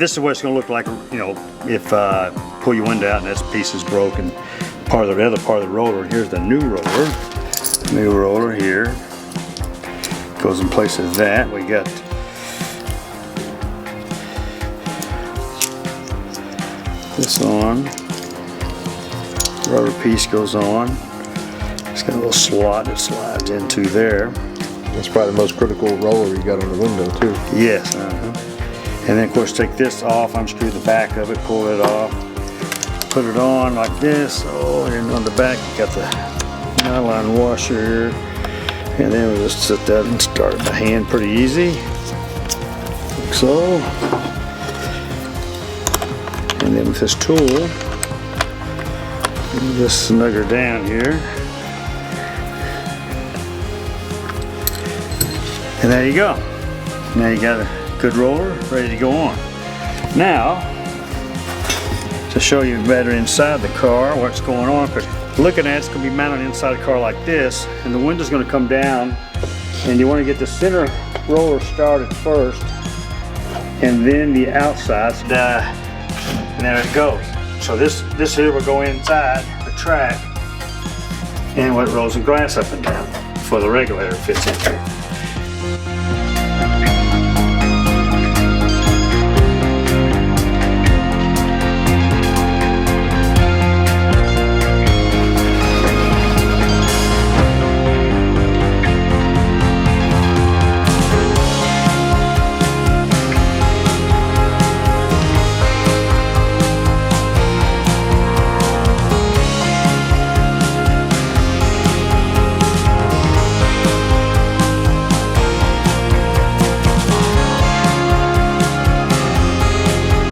this is what it's going to look like, you know, if pull your window out and this piece is broken. Part of the other part of the roller. Here's the new roller. New roller here. Goes in place of that. We got this on. Rubber piece goes on. It's got a little slot that slides into there. That's probably the most critical roller you got on the window too. Yes. And then of course take this off, unscrew the back of it, pull it off, put it on like this. Oh, and on the back you got the nylon washer. And then we'll just set that and start the hand pretty easy. Like so. And then with this tool, we'll just snug her down here. And there you go. Now you got a good roller ready to go on. Now, to show you better inside the car what's going on, because looking at it's going to be mounted inside the car like this, and the window's going to come down, and you want to get the center roller started first, and then the outside, and there it goes. So this here will go inside the track, and what rolls the glass up and down before the regulator fits in here.